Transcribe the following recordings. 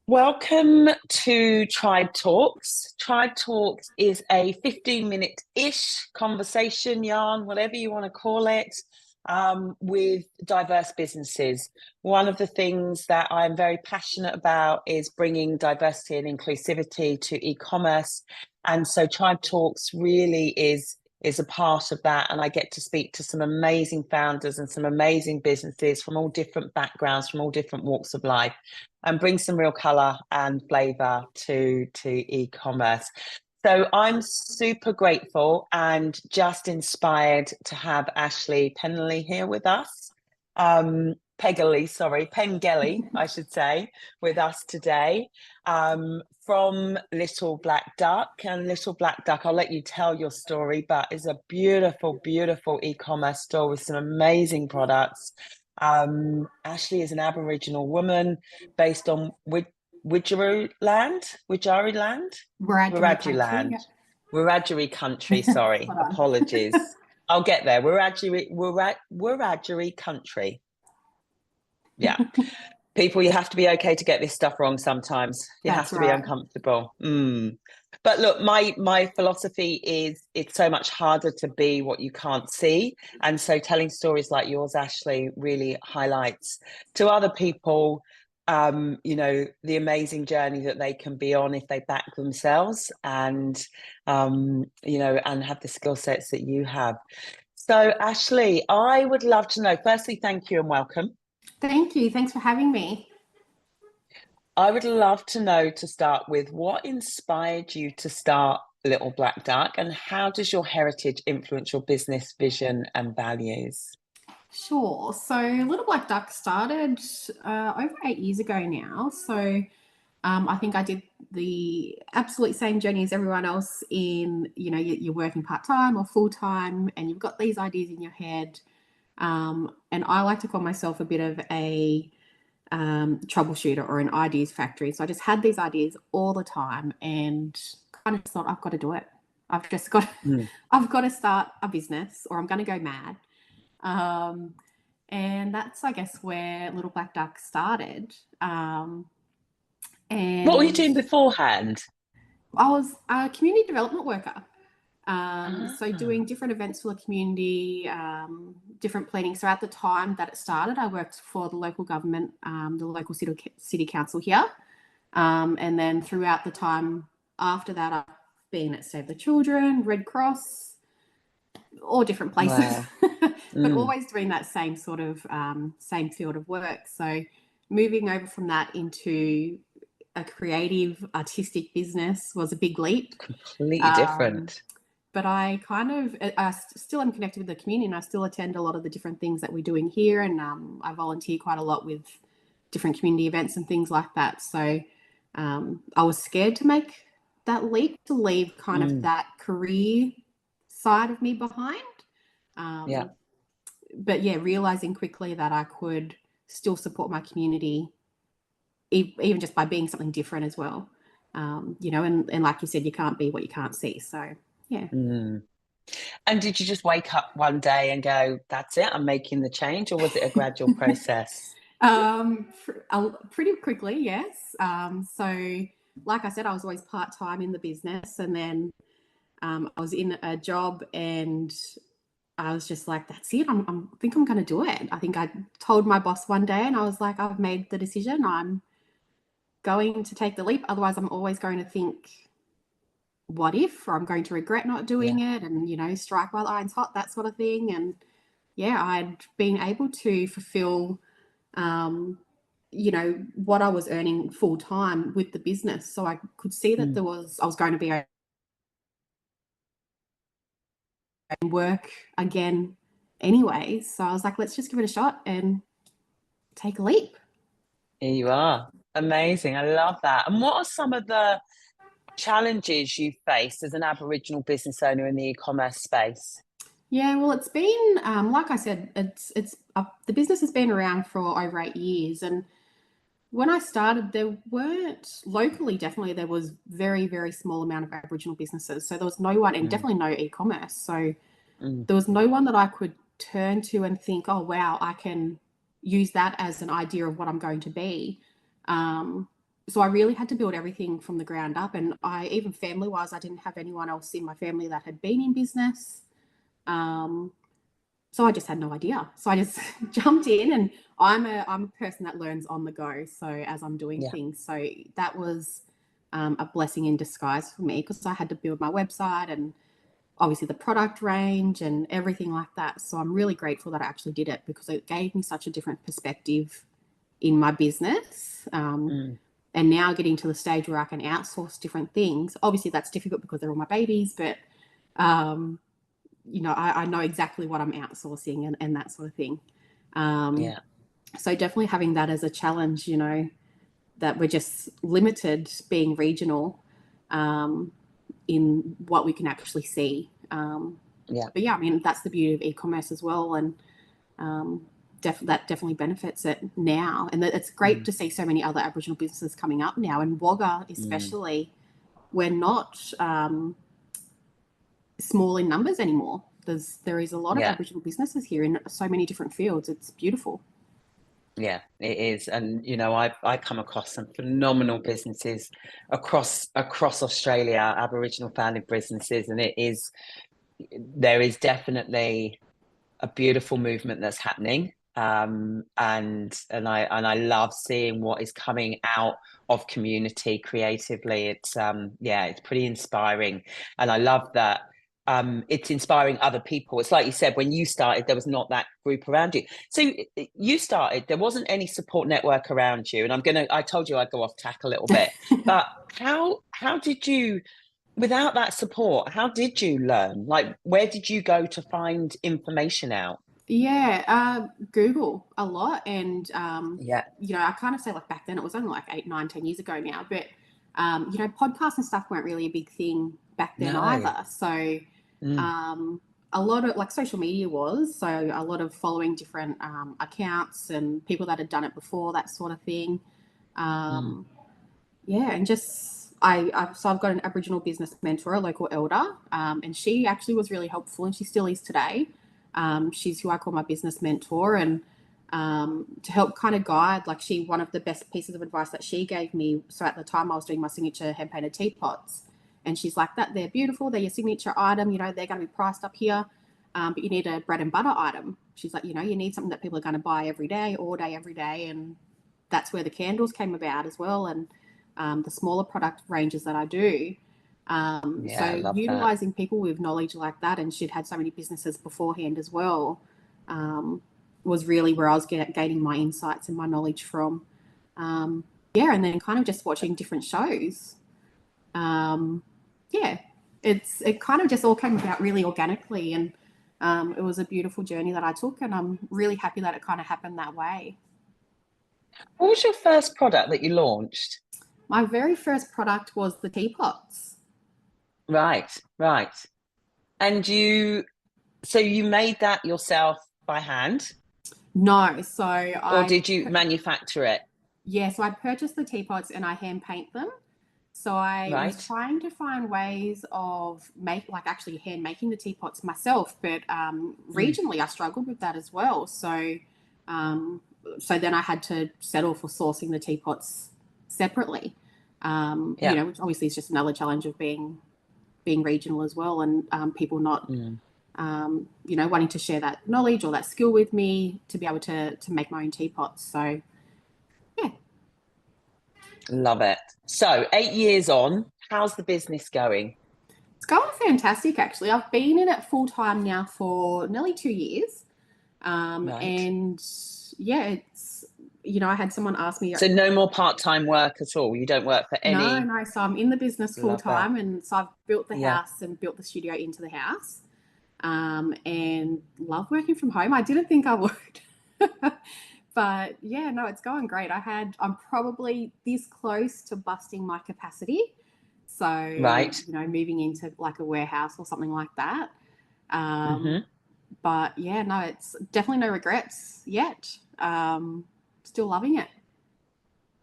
Welcome to Tribe Talks. Tribe Talks is a 15-minute-ish conversation, yarn, whatever you want to call it, with diverse businesses. One of the things that I'm very passionate about is bringing diversity and inclusivity to e-commerce. And so Tribe Talks really is a part of that. And I get to speak to some amazing founders and some amazing businesses from all different backgrounds, from all different walks of life, and bring some real colour and flavour to e-commerce. So I'm super grateful and just inspired to have Ashleigh Pengelly here with us. Pengelly, I should say, with us today, from Little Black Duck. And Little Black Duck, I'll let you tell your story, but is a beautiful, beautiful e-commerce store with some amazing products. Ashleigh is an Aboriginal woman based on Wiradjuri land, Wiradjuri country. Sorry, apologies. I'll get there. Wiradjuri country. Yeah. People, you have to be okay to get this stuff wrong sometimes. You have to be uncomfortable. But look, my philosophy is it's so much harder to be what you can't see. And so telling stories like yours, Ashleigh, really highlights to other people, the amazing journey that they can be on if they back themselves and, and have the skill sets that you have. So, Ashleigh, I would love to know, firstly, thank you and welcome. Thank you. Thanks for having me. I would love to know, to start with, what inspired you to start Little Black Duck, and how does your heritage influence your business vision and values? Sure. So Little Black Duck started over 8 years ago now. So I think I did the absolute same journey as everyone else in, you're working part-time or full-time and you've got these ideas in your head. And I like to call myself a bit of a troubleshooter or an ideas factory. So I just had these ideas all the time and kind of thought, I've got to do it. I've got to start a business or I'm going to go mad. And that's, I guess, where Little Black Duck started. And what were you doing beforehand? I was a community development worker. So doing different events for the community, different planning. So at the time that it started, I worked for the local government, the local city council here. And then throughout the time after that, I've been at Save the Children, Red Cross, all different places, but always doing that same sort of, same field of work. So moving over from that into a creative, artistic business was a big leap. Completely different. But I still am connected with the community and I still attend a lot of the different things that we're doing here. And I volunteer quite a lot with different community events and things like that. So I was scared to make that leap, to leave kind of that career side of me behind. But yeah, realizing quickly that I could still support my community, even just by being something different as well. And like you said, you can't be what you can't see. So yeah. And did you just wake up one day and go, that's it, I'm making the change? Or was it a gradual process? Pretty quickly, yes. So like I said, I was always part-time in the business, and then I was in a job and I was just like, that's it. I think I'm going to do it. I think I told my boss one day and I was like, I've made the decision. I'm going to take the leap. Otherwise, I'm always going to think, what if, or I'm going to regret not doing it, and strike while the iron's hot, that sort of thing. And yeah, I'd been able to fulfill what I was earning full time with the business, so I could see that I was going to be able to work again anyway. So I was like, let's just give it a shot and take a leap. Here you are. Amazing. I love that. And what are some of the challenges you faced as an Aboriginal business owner in the e-commerce space? Yeah, well, it's been like I said, it's the business has been around for over 8 years, and when I started, there weren't locally. Definitely, there was very, very small amount of Aboriginal businesses, so there was no one, and definitely no e-commerce. So there was no one that I could turn to and think, oh wow, I can use that as an idea of what I'm going to be. so I really had to build everything from the ground up. And even family-wise, I didn't have anyone else in my family that had been in business. So I just had no idea. So I just jumped in, and I'm a person that learns on the go. So as I'm doing things, so that was a blessing in disguise for me, because I had to build my website and obviously the product range and everything like that. So I'm really grateful that I actually did it, because it gave me such a different perspective in my business. And now getting to the stage where I can outsource different things. Obviously that's difficult because they're all my babies, but you know, I know exactly what I'm outsourcing and that sort of thing. So definitely having that as a challenge, you know, that we're just limited being regional in what we can actually see. But yeah, I mean, that's the beauty of e-commerce as well. And that definitely benefits it now. And it's great to see so many other Aboriginal businesses coming up now. And Wagga especially, we're not small in numbers anymore. There is a lot of Aboriginal businesses here in so many different fields. It's beautiful. Yeah, it is. And, you know, I come across some phenomenal businesses across Australia, Aboriginal founded businesses, and there is definitely a beautiful movement that's happening. And I love seeing what is coming out of community creatively. It's it's pretty inspiring. And I love that it's inspiring other people. It's like you said, when you started, there was not that group around you. So you started, there wasn't any support network around you. And I told you I'd go off tack a little bit, but how did you, without that support, how did you learn? Like, where did you go to find information out? Google a lot. And, you know, I kind of say like back then, it was only like 8, 9, 10 years ago now, but, you know, podcasts and stuff weren't really a big thing back then either. So a lot of like social media was, so a lot of following different accounts and people that had done it before, that sort of thing. And just so I've got an Aboriginal business mentor, a local elder, and she actually was really helpful, and she still is today. She's who I call my business mentor, and to help kind of guide, like one of the best pieces of advice that she gave me. So at the time I was doing my signature hand painted teapots, and she's like, that they're beautiful, they're your signature item, you know, they're going to be priced up here, but you need a bread and butter item. She's like, you know, you need something that people are going to buy every day, all day, every day. And that's where the candles came about as well, and the smaller product ranges that I do. So utilizing people with knowledge like that, and she'd had so many businesses beforehand as well, was really where I was gaining my insights and my knowledge from. And then kind of just watching different shows. It kind of just all came about really organically, and it was a beautiful journey that I took, and I'm really happy that it kind of happened that way. What was your first product that you launched? My very first product was the teapots. Right. And you made that yourself by hand? No, or did you manufacture it? Yeah, so I purchased the teapots and I hand paint them. So I was trying to find ways of actually hand making the teapots myself, but regionally I struggled with that as well. So then I had to settle for sourcing the teapots separately. You know, which obviously is just another challenge of being regional as well, and people not you know, wanting to share that knowledge or that skill with me to be able to make my own teapots. So yeah. Love it. So 8 years on, how's the business going? It's going fantastic, actually. I've been in it full time now for nearly 2 years. And yeah, it's, you know, I had someone ask me. So no more part-time work at all? You don't work for any? No. So I'm in the business full time, and so I've built the house and built the studio into the house, and love working from home. I didn't think I would. But yeah, no, it's going great. I'm probably this close to busting my capacity. So, you know, moving into like a warehouse or something like that. But yeah, no, it's definitely no regrets yet. Still loving it.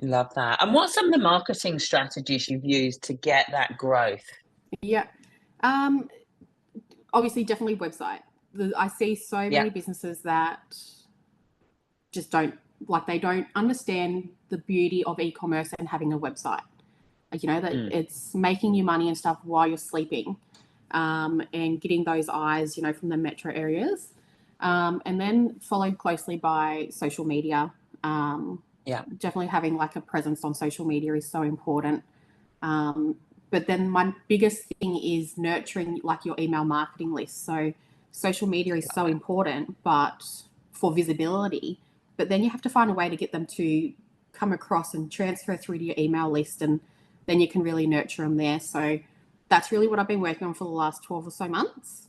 Love that. And what's some of the marketing strategies you've used to get that growth? Yeah. Obviously, definitely website. I see so many businesses that just don't like they don't understand the beauty of e-commerce and having a website. You know, that it's making you money and stuff while you're sleeping, and getting those eyes, you know, from the metro areas. And then followed closely by social media. Definitely having like a presence on social media is so important. But then my biggest thing is nurturing like your email marketing list. So social media is so important, but for visibility, but then you have to find a way to get them to come across and transfer through to your email list, and then you can really nurture them there. So that's really what I've been working on for the last 12 or so months.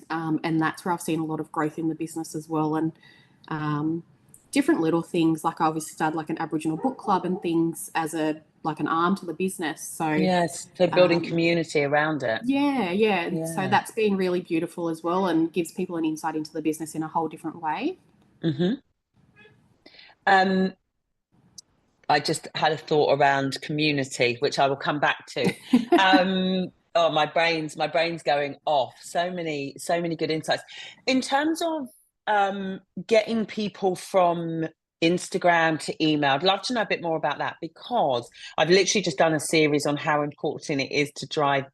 And that's where I've seen a lot of growth in the business as well. And different little things, like I obviously started like an Aboriginal book club and things as a like an arm to the business. So yes, so building community around it. Yeah. So that's been really beautiful as well, and gives people an insight into the business in a whole different way. I just had a thought around community, which I will come back to. Oh, my brain's going off. So many good insights. In terms of getting people from Instagram to email, I'd love to know a bit more about that, because I've literally just done a series on how important it is to drive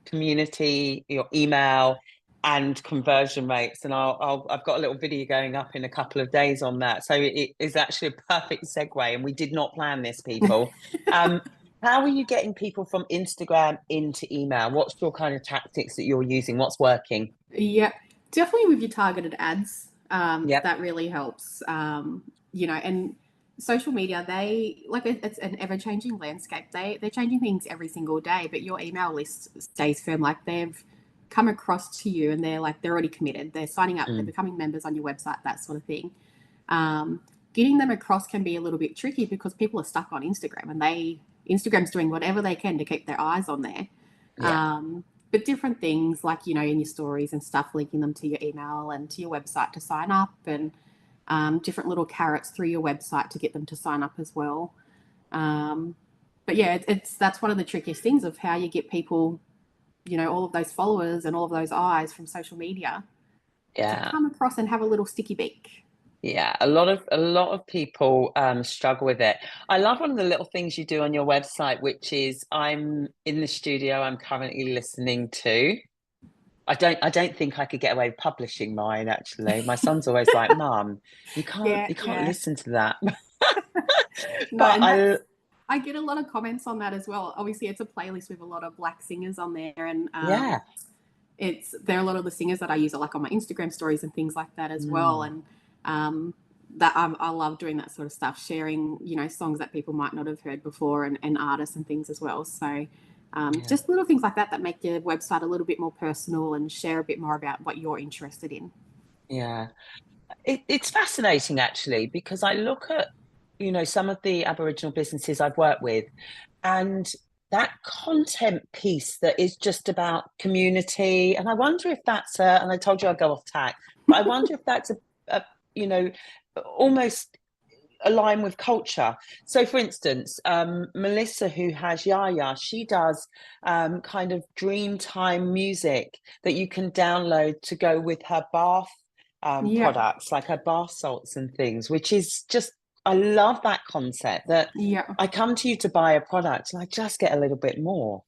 community, your email, and conversion rates, and I've got a little video going up in a couple of days on that. So it is actually a perfect segue, and we did not plan this, people. How are you getting people from Instagram into email? What's your kind of tactics that you're using? What's working? Yeah, definitely with your targeted ads. That really helps. You know, and social media, it's an ever-changing landscape. They're changing things every single day, but your email list stays firm. Like they've come across to you and they're already committed. They're signing up, they're becoming members on your website, that sort of thing. Getting them across can be a little bit tricky because people are stuck on Instagram, and Instagram's doing whatever they can to keep their eyes on there. But different things like, you know, in your stories and stuff, linking them to your email and to your website to sign up, and different little carrots through your website to get them to sign up as well. But yeah, that's one of the trickiest things of how you get people, you know, all of those followers and all of those eyes from social media to come across and have a little sticky beak. Yeah, a lot of people struggle with it. I love one of the little things you do on your website, which is I'm in the studio I'm currently listening to. I don't think I could get away with publishing mine, actually. My son's always like, Mum, you can't listen to that. But I get a lot of comments on that as well. Obviously, it's a playlist with a lot of Black singers on there, and there are a lot of the singers that I use, like on my Instagram stories and things like that as well. And that I love doing that sort of stuff, sharing, you know, songs that people might not have heard before, and artists and things as well. So just little things like that make your website a little bit more personal and share a bit more about what you're interested in. Yeah, it's fascinating, actually, because I look at, you know, some of the Aboriginal businesses I've worked with, and that content piece that is just about community. And I wonder if that's and I told you I'd go off tack, but I wonder if that's a you know, almost align with culture. So for instance, Melissa, who has Yaya, she does kind of dream time music that you can download to go with her bath products, like her bath salts and things, which is just, I love that concept that I come to you to buy a product and I just get a little bit more.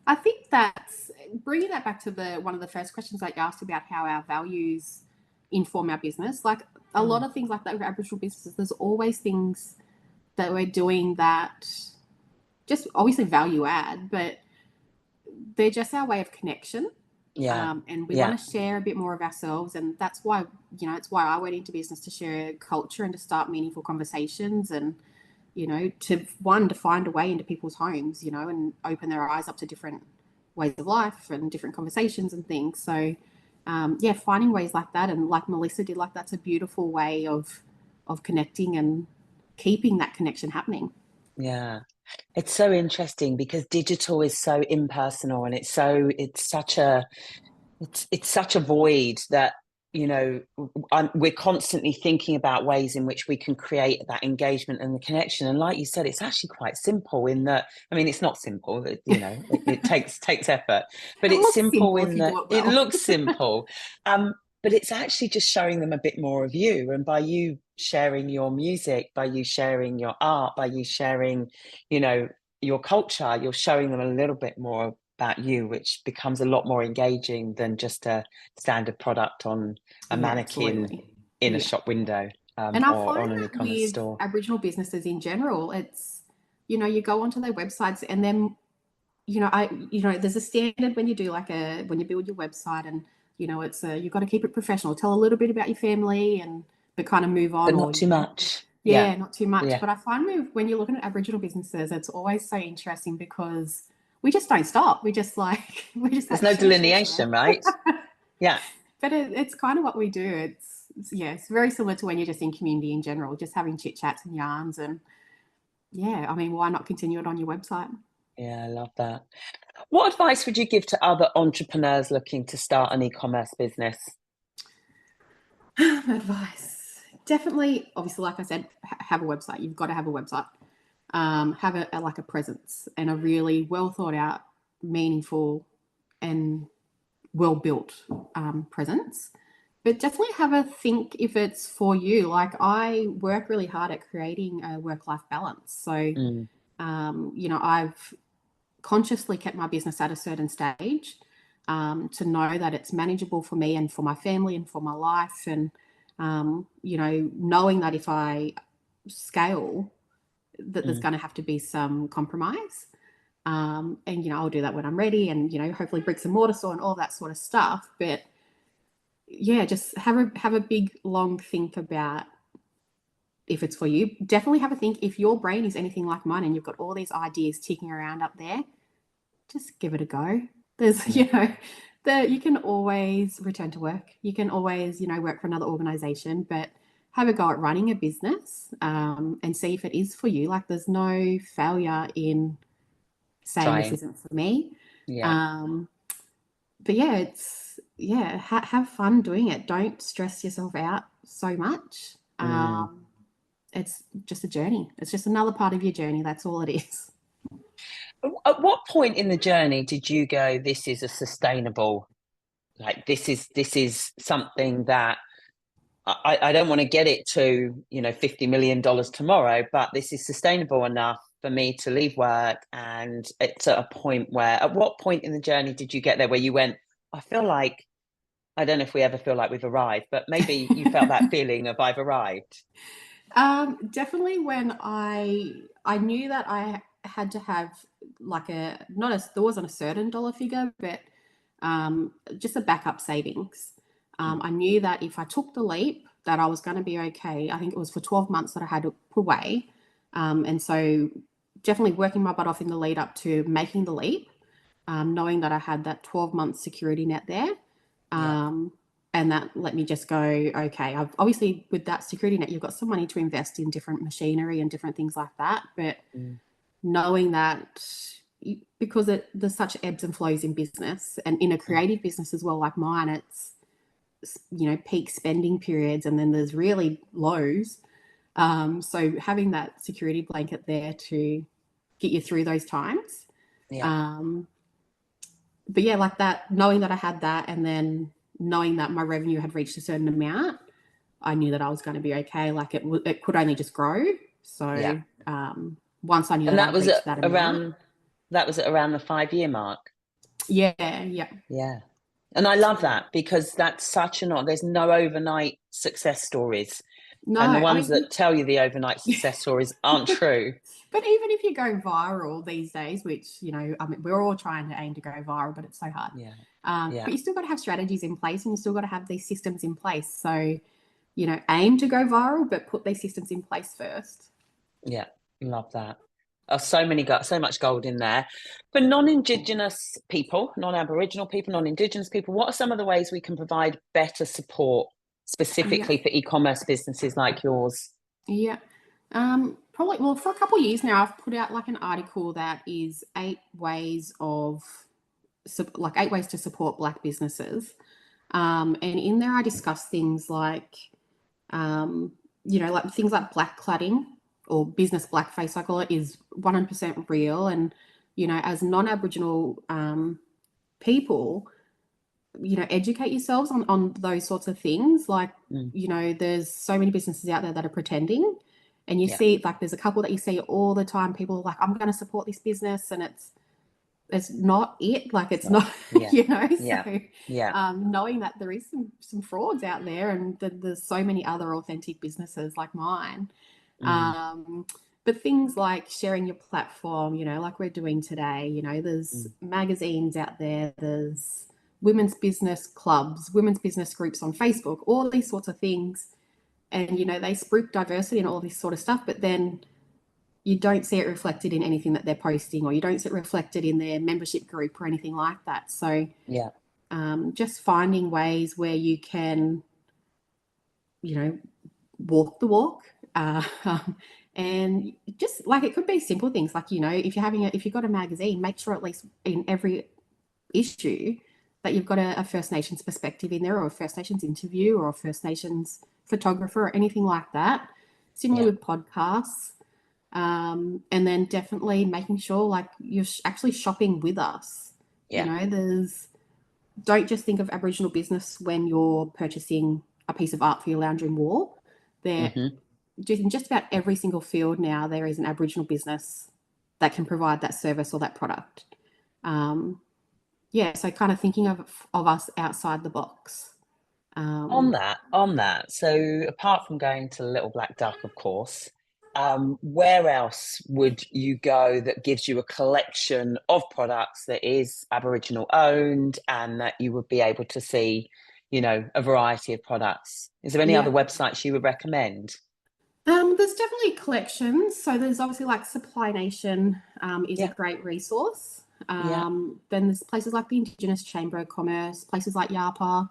I think that's bringing that back to one of the first questions I asked about how our values inform our business. Like a lot of things like that with Aboriginal businesses, there's always things that we're doing that just obviously value add, but they're just our way of connection. And we want to share a bit more of ourselves, and that's why, you know, it's why I went into business, to share culture and to start meaningful conversations, and, you know, to find a way into people's homes, you know, and open their eyes up to different ways of life and different conversations and things. So finding ways like that, and like Melissa did, like that's a beautiful way of connecting and keeping that connection happening. Yeah, it's so interesting because digital is so impersonal, and it's such a void that, you know, we're constantly thinking about ways in which we can create that engagement and the connection. And like you said, it's actually quite simple in that, I mean, it's not simple, you know, it takes effort, but it's simple in that it looks simple. but it's actually just showing them a bit more of you. And by you sharing your music, by you sharing your art, by you sharing, you know, your culture, you're showing them a little bit more about you, which becomes a lot more engaging than just a standard product on a mannequin absolutely. in a shop window, and I or find on an that e-commerce with store. Aboriginal businesses in general, it's, you know, you go onto their websites and then, you know, there's a standard when you do when you build your website, and, you know, it's you've got to keep it professional, tell a little bit about your family, but kind of move on. But not or, too much. Yeah, not too much. Yeah. But I find when you're looking at Aboriginal businesses, it's always so interesting because we just don't stop. We just There's no delineation, right? Yeah. But it's kind of what we do. It's very similar to when you're just in community in general, just having chit chats and yarns. And yeah, I mean, why not continue it on your website? Yeah, I love that. What advice would you give to other entrepreneurs looking to start an e-commerce business? Advice. Definitely, obviously, like I said, have a website. You've got to have a website. Have a presence and a really well thought out, meaningful and well built presence. But definitely have a think if it's for you. Like, I work really hard at creating a work-life balance. So, you know, I've consciously kept my business at a certain stage to know that it's manageable for me and for my family and for my life. And, you know, knowing that if I scale, that there's going to have to be some compromise. And, you know, I'll do that when I'm ready, and, you know, hopefully bricks and mortar store and all that sort of stuff. But yeah, just have a big, long think about if it's for you. Definitely have a think if your brain is anything like mine and you've got all these ideas ticking around up there, just give it a go. There's, you know, you can always return to work. You can always, you know, work for another organization, but have a go at running a business and see if it is for you. Like, there's no failure in saying this isn't for me. But yeah, have fun doing it. Don't stress yourself out so much. It's just a journey. It's just another part of your journey. That's all it is. At what point in the journey did you go, this is a sustainable, like this is something that I don't want to get it to, you know, $50 million tomorrow, but this is sustainable enough for me to leave work? And it's at a point where, at what point in the journey did you get there where you went, I feel like, I don't know if we ever feel like we've arrived, but maybe you felt that feeling of I've arrived. Definitely when I knew that I had to have like there wasn't a certain dollar figure, but just a backup savings. I knew that if I took the leap, that I was going to be okay. I think it was for 12 months that I had to put away. And so definitely working my butt off in the lead up to making the leap, knowing that I had that 12-month security net there. And that let me just go, okay, I've obviously with that security net, you've got some money to invest in different machinery and different things like that. But knowing that, because there's such ebbs and flows in business, and in a creative business as well, like mine, it's, you know, peak spending periods and then there's really lows. So having that security blanket there to get you through those times. But yeah, like that, knowing that I had that, and then knowing that my revenue had reached a certain amount, I knew that I was going to be okay. Like it could only just grow. So once I knew that I reached that amount. That was at around the 5-year mark. Yeah. And I love that, because that's such there's no overnight success stories. No, and the ones that tell you the overnight success stories aren't true. But even if you go viral these days, which, you know, I mean, we're all trying to aim to go viral, but it's so hard. But you still got to have strategies in place, and you still got to have these systems in place. So, you know, aim to go viral, but put these systems in place first. Yeah, love that. So much gold in there. For non-Indigenous people, non-Aboriginal people, non-Indigenous people, what are some of the ways we can provide better support specifically for e-commerce businesses like yours? Probably, well, for a couple of years now, I've put out like an article that is 8 ways to support Black businesses. And in there I discuss things like, you know, like things like black cladding, or business blackface, I call it, is 100% real. And, you know, as non-Aboriginal people, educate yourselves on those sorts of things. Like, Mm. There's so many businesses out there that are pretending, and you see, like, there's a couple that you see all the time. People are like, I'm going to support this business, and it's not it. Like, it's not, Yeah. knowing that there is some frauds out there, and that there's so many other authentic businesses like mine. But things like sharing your platform, like we're doing today, there's magazines out there, there's women's business clubs, women's business groups on Facebook, all these sorts of things. And, they spruik diversity and all this sort of stuff, but then you don't see it reflected in anything that they're posting, or you don't see it reflected in their membership group or anything like that. So just finding ways where you can, walk the walk. And just like, it could be simple things like, if you've got a magazine, make sure at least in every issue that you've got a First Nations perspective in there, or a First Nations interview, or a First Nations photographer, or anything like that. Similarly with podcasts. And then definitely making sure like you're actually shopping with us. Don't just think of Aboriginal business when you're purchasing a piece of art for your lounge room wall. In just about every single field now, there is an Aboriginal business that can provide that service or that product. So kind of thinking of us outside the box. On that. So apart from going to Little Black Duck, of course, where else would you go that gives you a collection of products that is Aboriginal owned, and that you would be able to see, a variety of products? Is there any other websites you would recommend? There's definitely collections. So there's obviously like Supply Nation is a great resource. Then there's places like the Indigenous Chamber of Commerce, places like YAPA.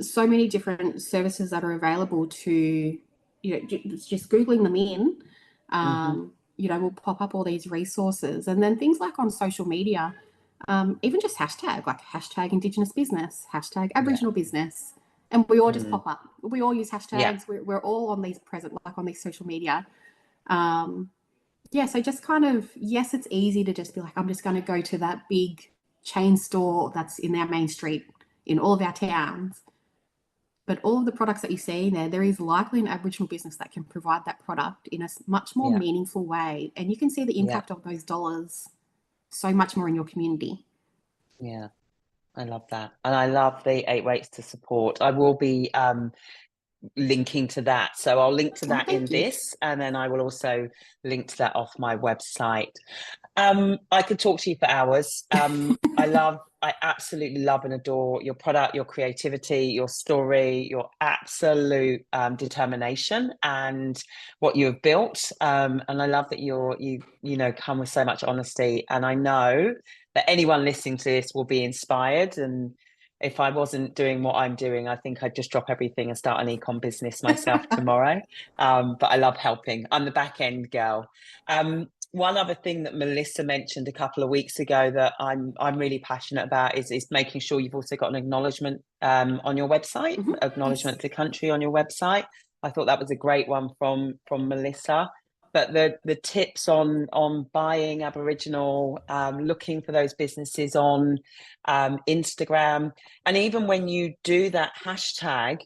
So many different services that are available to, just Googling them in, will pop up all these resources. And then things like on social media, even just hashtag Indigenous business, hashtag Aboriginal business. And we all just pop up. We all use hashtags. We're all on these on these social media. So just kind of, yes, it's easy to just be like, I'm just going to go to that big chain store that's in our main street in all of our towns. But all of the products that you see in there is likely an Aboriginal business that can provide that product in a much more meaningful way. And you can see the impact of those dollars so much more in your community. Yeah. I love that. And I love the 8 ways to support. I will be linking to that. So I'll link to that in this, and then I will also link to that off my website. I could talk to you for hours. I absolutely love and adore your product, your creativity, your story, your absolute determination, and what you have built. And I love that you come with so much honesty. And I know that anyone listening to this will be inspired. And if I wasn't doing what I'm doing, I think I'd just drop everything and start an ecom business myself tomorrow. But I love helping. I'm the back end girl. One other thing that Melissa mentioned a couple of weeks ago that I'm really passionate about is making sure you've also got an acknowledgement on your website, acknowledgement to country on your website. I thought that was a great one from Melissa. But the tips on buying Aboriginal, looking for those businesses on Instagram, and even when you do that hashtag,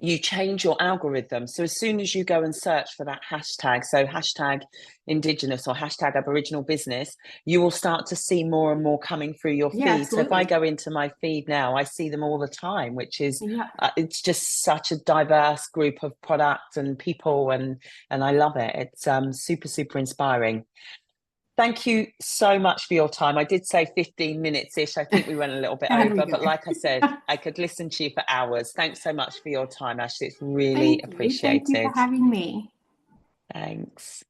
you change your algorithm. So as soon as you go and search for that hashtag, so hashtag Indigenous or hashtag Aboriginal business, you will start to see more and more coming through your feed. Absolutely. So if I go into my feed now, I see them all the time, which is it's just such a diverse group of products and people, and I love it. It's super, super inspiring. Thank you so much for your time. I did say 15 minutes-ish. I think we went a little bit over, but like I said, I could listen to you for hours. Thanks so much for your time, Ashleigh. It's really appreciated. Thank you for having me. Thanks.